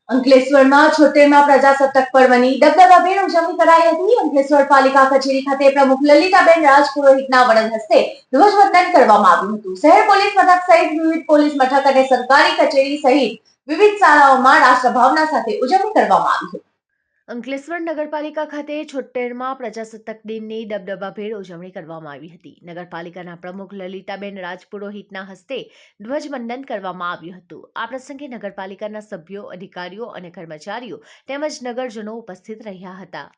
અંકલેશ્વરમાં 76મા પ્રજાસત્તાક પર્વની દબદબાભેર ઉજવણી કરાઈ હતી. અંકલેશ્વર પાલિકા કચેરી ખાતે પ્રમુખ લલિતાબેન રાજપુરોહિતના વરદ હસ્તે ધ્વજવંદન કરવામાં આવ્યું હતું. શહેર પોલીસ મથક સહિત વિવિધ પોલીસ મથક અને સરકારી કચેરી સહિત વિવિધ શાળાઓમાં રાષ્ટ્રભાવના સાથે ઉજવણી કરવામાં આવી હતી. અંકલેશ્વર નગરપાલિકા ખાતે 76મા પ્રજાસત્તાક દિનની દબદબાભેર ઉજવણી કરવામાં આવી હતી. નગરપાલિકાના પ્રમુખ લલિતાબેન રાજપુરોહિતના હસ્તે ધ્વજવંદન કરવામાં આવ્યું હતું. આ પ્રસંગે નગરપાલિકાના સભ્યો, અધિકારીઓ અને કર્મચારીઓ તેમજ નગરજનો ઉપસ્થિત રહ્યા હતા.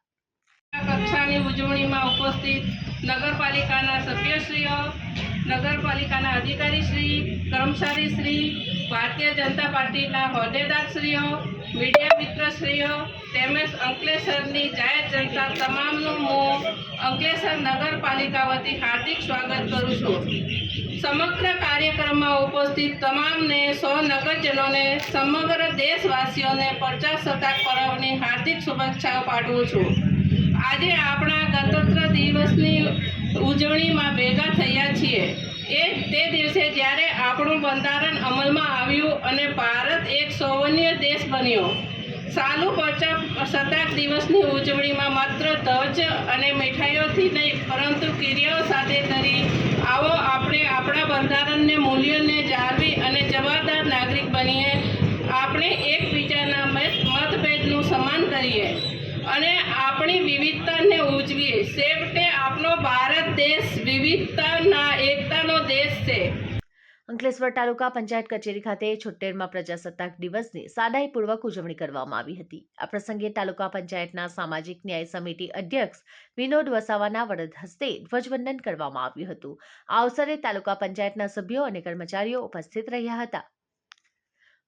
કક્ષાની ઉજવણીમાં ઉપસ્થિત નગરપાલિકાના સભ્યશ્રીઓ, નગરપાલિકાના અધિકારીશ્રી, કર્મચારીશ્રી, ભારતીય જનતા પાર્ટીના હોદ્દેદારશ્રીઓ, મીડિયા મિત્રશ્રીઓ તેમજ અંકલેશ્વરની જાહેર જનતા તમામનું હું અંકલેશ્વર નગરપાલિકા વતી હાર્દિક સ્વાગત કરું છું. સમગ્ર કાર્યક્રમમાં ઉપસ્થિત તમામને નગરજનોને સમગ્ર દેશવાસીઓને પ્રજાસત્તાક પર્વની હાર્દિક શુભેચ્છાઓ પાઠવું છું. આજે આપણા ગણતંત્ર દિવસની ઉજવણીમાં ભેગા થયા છીએ. તે દિવસે જ્યારે આપણું બંધારણ અમલમાં આવ્યું અને ભારત એક સૌવર્ણ્ય દેશ બન્યો. ચાલુ પ્રજાસત્તાક દિવસની ઉજવણીમાં માત્ર ધ્વજ અને મીઠાઈઓથી નહીં પરંતુ ક્રિયાઓ સાથે કરી આવો આપણે આપણા બંધારણને મૂલ્યોને જાળવી અને જવાબદાર નાગરિક બનીએ. આપણે એકબીજાના મતભેદનું સન્માન કરીએ અને આપણી વિવિધતાને ઉજવીએ. છેવટે આપણો ભારત દેશ વિવિધતાના એકતાનો દેશ છે. અંકલેશ્વર તાલુકા પંચાયત કચેરી ખાતે 76મા પ્રજાસત્તાક દિવસની સાદાઈપૂર્વક ઉજવણી કરવામાં આવી હતી. આ પ્રસંગે તાલુકા પંચાયતના સામાજિક ન્યાય સમિતિ અધ્યક્ષ વિનોદ વસાવાના વરદ હસ્તે ધ્વજવંદન કરવામાં આવ્યું હતું. આ અવસરે તાલુકા પંચાયતના સભ્યો અને કર્મચારીઓ ઉપસ્થિત રહ્યા હતા.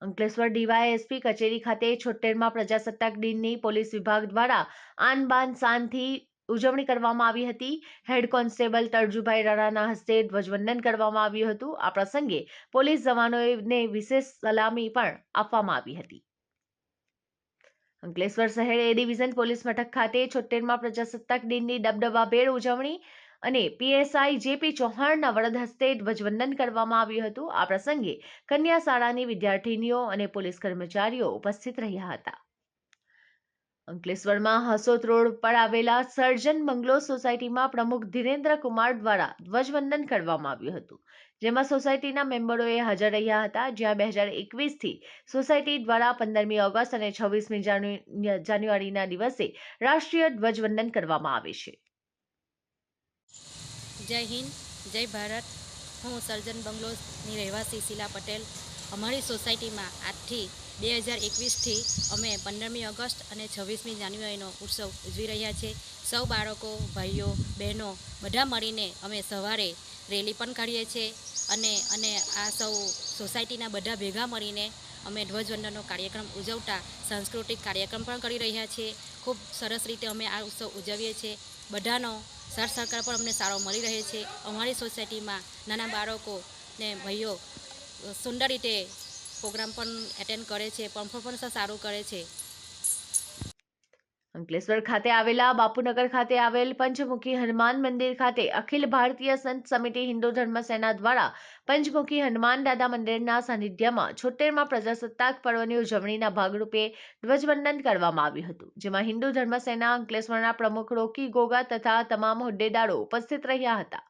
અંકલેશ્વર ડીવાયએસપી કચેરી ખાતે 76મા પ્રજાસત્તાક દિનની પોલીસ વિભાગ દ્વારા આન બાન શાનથી ઉજવણી કરવામાં આવી હતી. હેડ કોન્સ્ટેબલ તરજુભાઈ રાણાના હસ્તે ધ્વજવંદન કરવામાં આવ્યું હતું. આ પ્રસંગે પોલીસ જવાનોને વિશેષ સલામી પણ આપવામાં આવી હતી. અંકલેશ્વર શહેર એ ડિવિઝન પોલીસ મથક ખાતે 76મા પ્રજાસત્તાક દિનની દબદબાભેર ઉજવણી અને પીએસઆઈ જેપી ચૌહાણના વરદ હસ્તે ધ્વજવંદન કરવામાં આવ્યું હતું. આ પ્રસંગે કન્યા શાળાની વિદ્યાર્થીનીઓ અને પોલીસ કર્મચારીઓ ઉપસ્થિત રહ્યા હતા. અંકલેશ્વરમાં હસોત રોડ પર આવેલા સર્જન બંગલો સોસાયટીમાં પ્રમુખ ધીરેન્દ્ર કુમાર દ્વારા ધ્વજવંદન કરવામાં આવ્યું હતું. જેમાં સોસાયટીના મેમ્બરોએ હાજર રહ્યા હતા. જ્યાં 2021થી સોસાયટી દ્વારા 15મી ઓગસ્ટ અને 26મી જાન્યુઆરીના દિવસે રાષ્ટ્રીય ધ્વજવંદન કરવામાં આવે છે. જય હિન્દ, જય ભારત. હું સર્જન બંગલોની રહેવાસી શીલા પટેલ. અમારી સોસાયટીમાં આજથી 2021થી અમે 15મી ઓગસ્ટ અને 26મી જાન્યુઆરીનો ઉત્સવ ઉજવી રહ્યા છીએ. સૌ બાળકો, ભાઈઓ, બહેનો બધા મળીને અમે સવારે રેલી પણ કાઢીએ છીએ અને આ સૌ સોસાયટીના બધા ભેગા મળીને અમે ધ્વજવંદનનો કાર્યક્રમ ઉજવતા સાંસ્કૃતિક કાર્યક્રમ પણ કરી રહ્યા છીએ. ખૂબ સરસ રીતે અમે આ ઉત્સવ ઉજવીએ છીએ. બધાનો સાથ સહકાર પણ અમને સારો મળી રહે છે. અમારી સોસાયટીમાં નાના બાળકો ને ભાઈઓ સુંદર રીતે પ્રોગ્રામ પણ એટેન્ડ કરે છે, પરફોર્મન્સ સારું કરે છે. અંકલેશ્વર ખાતે આવેલા બાપુનગર ખાતે આવેલ પંચમુખી હનુમાન મંદિર ખાતે અખિલ ભારતીય સંત સમિતિ હિન્દુ ધર્મ સેના દ્વારા પંચમુખી હનુમાન દાદા મંદિરના સાનિધ્યમાં 76મા પ્રજાસત્તાક પર્વની ઉજવણીના ભાગરૂપે ધ્વજવંદન કરવામાં આવ્યું હતું. જેમાં હિન્દુ ધર્મ સેના અંકલેશ્વરના પ્રમુખ રોકી ગોગા તથા તમામ હોદ્દેદારો ઉપસ્થિત રહ્યા હતા.